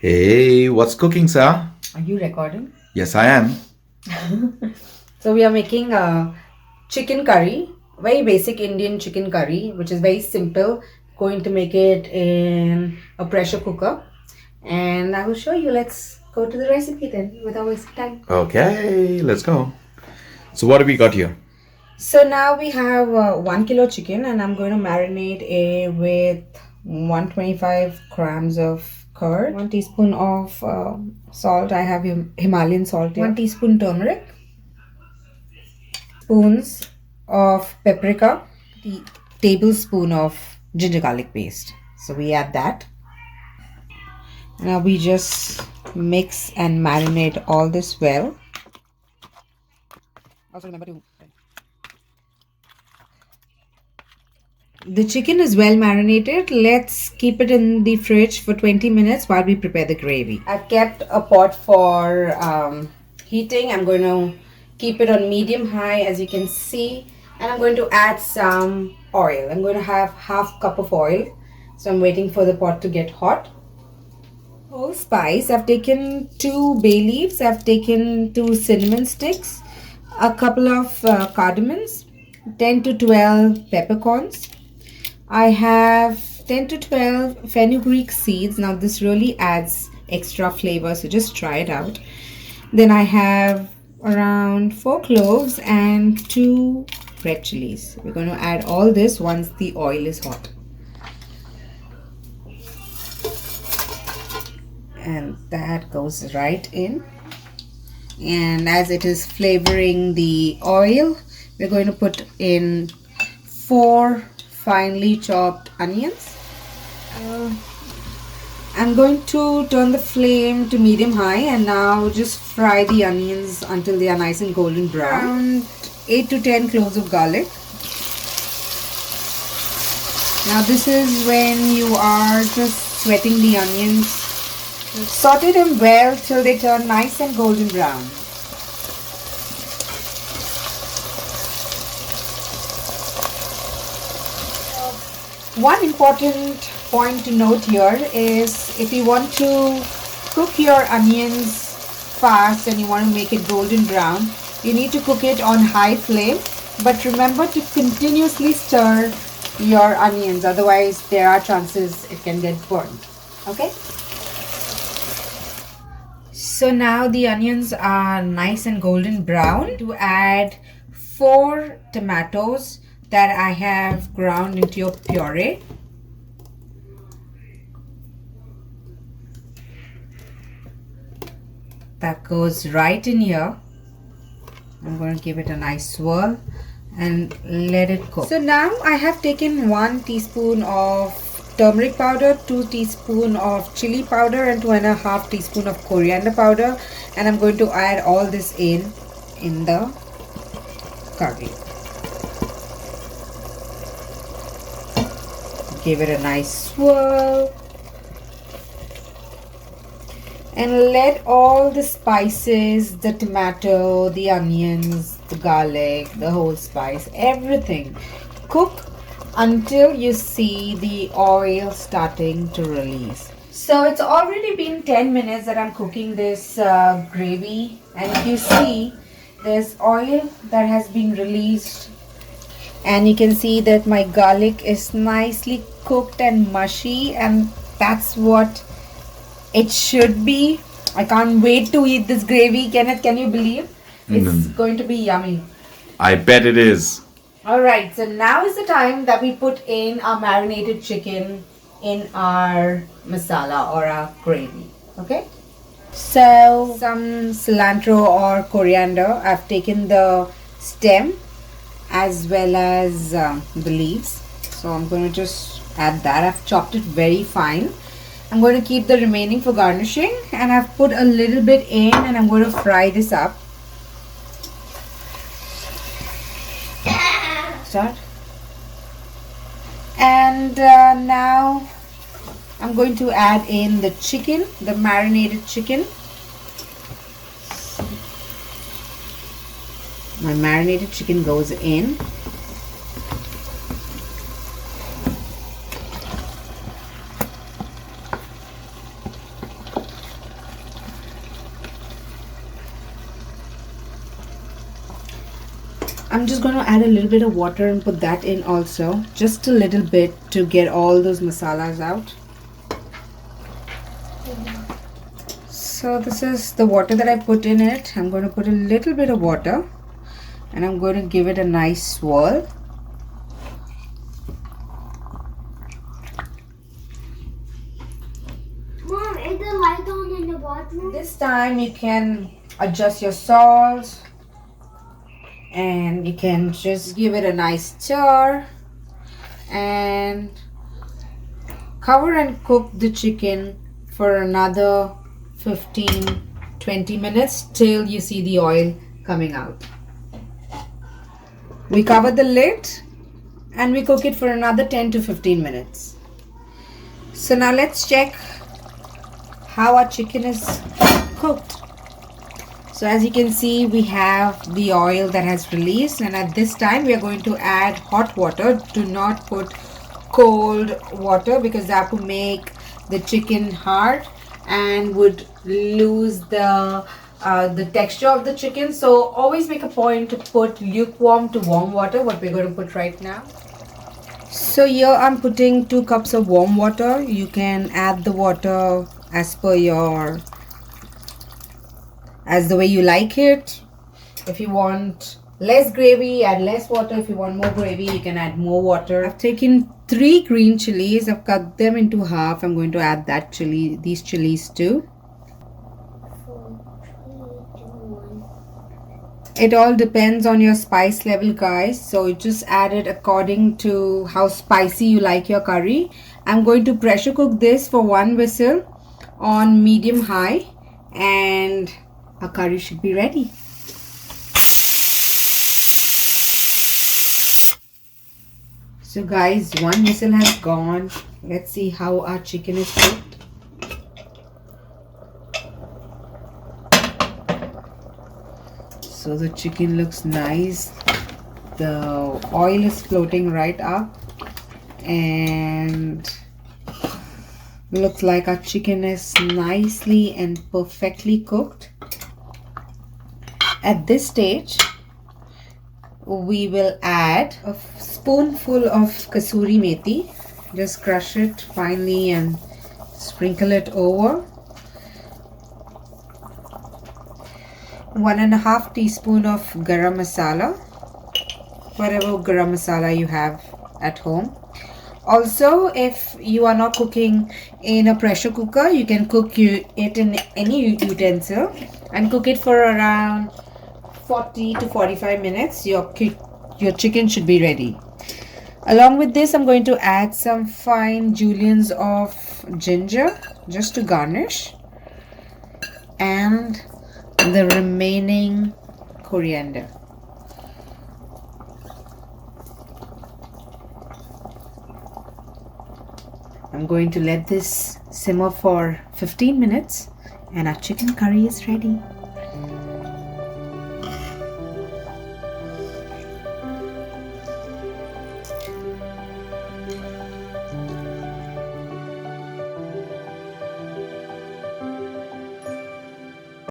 Hey, what's cooking, sir? Are you recording? Yes, I am. So we are making a chicken curry, very basic Indian chicken curry, which is very simple. Going to make it in a pressure cooker, and I will show you. Let's go to the recipe then, without wasting time. Okay, let's go. So, what have we got here? So now we have 1 kilo chicken, and I'm going to marinate it with 125 grams of curd, 1 teaspoon of salt. I have Himalayan salt here. 1 teaspoon turmeric, spoons of paprika, the tablespoon of ginger garlic paste. So we add that. Now we just mix and marinate all this well. Also remember to the chicken is well marinated. Let's keep it in the fridge for 20 minutes while we prepare the gravy. I've kept a pot for heating. I'm going to keep it on medium high, as you can see, and I'm going to add some oil. I'm going to have half cup of oil. So I'm waiting for the pot to get hot. Whole spice, I've taken 2 bay leaves, I've taken 2 cinnamon sticks, a couple of cardamoms, 10 to 12 peppercorns. I have 10 to 12 fenugreek seeds. Now this really adds extra flavor, so just try it out. Then I have around 4 cloves and 2 red chilies. We're going to add all this once the oil is hot. And that goes right in. And as it is flavoring the oil, we're going to put in 4 finely chopped onions. I'm going to turn the flame to medium high and now just fry the onions until they are nice and golden brown. Around 8 to 10 cloves of garlic. Now this is when you are just sweating the onions. Saute them well till they turn nice and golden brown. One important point to note here is if you want to cook your onions fast and you want to make it golden brown, you need to cook it on high flame, but remember to continuously stir your onions, otherwise there are chances it can get burnt. Okay? So now the onions are nice and golden brown. To add 4 tomatoes that I have ground into a puree. That goes right in here. I'm going to give it a nice swirl and let it cook. So now I have taken 1 teaspoon of turmeric powder, 2 teaspoon of chili powder and 2.5 teaspoon of coriander powder, and I'm going to add all this in the curry. Give it a nice swirl and let all the spices, the tomato, the onions, the garlic, the whole spice, everything cook until you see the oil starting to release. So it's already been 10 minutes that I'm cooking this gravy, and if you see there's oil that has been released, and you can see that my garlic is nicely cooked and mushy, and that's what it should be. I can't wait to eat this gravy. Kenneth, can you believe? It's going to be yummy. I bet it is. Alright, so now is the time that we put in our marinated chicken in our masala or our gravy. Okay? So, some cilantro or coriander. I've taken the stem as well as the leaves. So, I'm going to just add that. I've chopped it very fine. I'm going to keep the remaining for garnishing, and I've put a little bit in and I'm going to fry this up. Start. And now I'm going to add in the chicken, the marinated chicken. My marinated chicken goes in. I'm just going to add a little bit of water and put that in also. Just a little bit to get all those masalas out. So this is the water that I put in it. I'm going to put a little bit of water and I'm going to give it a nice swirl. Mom, is the light on in the bathroom? This time you can adjust your salt and you can just give it a nice stir and cover and cook the chicken for another 15-20 minutes till you see the oil coming out. We cover the lid and we cook it for another 10 to 15 minutes. So now let's check how our chicken is cooked. So as you can see, we have the oil that has released, and at this time we are going to add hot water. Do not put cold water because that would make the chicken hard and would lose the texture of the chicken. So always make a point to put lukewarm to warm water, what we're going to put right now. So here I'm putting 2 cups of warm water. You can add the water as per the way you like it. If you want less gravy, add less water. If you want more gravy, you can add more water. I've taken 3 green chilies. I've cut them into half. I'm going to add these chilies too. 4, 3, 2, 1. It all depends on your spice level, guys. So you just add it according to how spicy you like your curry. I'm going to pressure cook this for 1 whistle on medium high and our curry should be ready. So guys, 1 whistle has gone. Let's see how our chicken is cooked. So the chicken looks nice. The oil is floating right up and looks like our chicken is nicely and perfectly cooked. At this stage, we will add a spoonful of kasuri methi. Just crush it finely and sprinkle it over. 1.5 teaspoon of garam masala, whatever garam masala you have at home. Also, if you are not cooking in a pressure cooker, you can cook it in any utensil and cook it for around 40 to 45 minutes. Your chicken should be ready. Along with this, I'm going to add some fine juliennes of ginger just to garnish and the remaining coriander. I'm going to let this simmer for 15 minutes and our chicken curry is ready.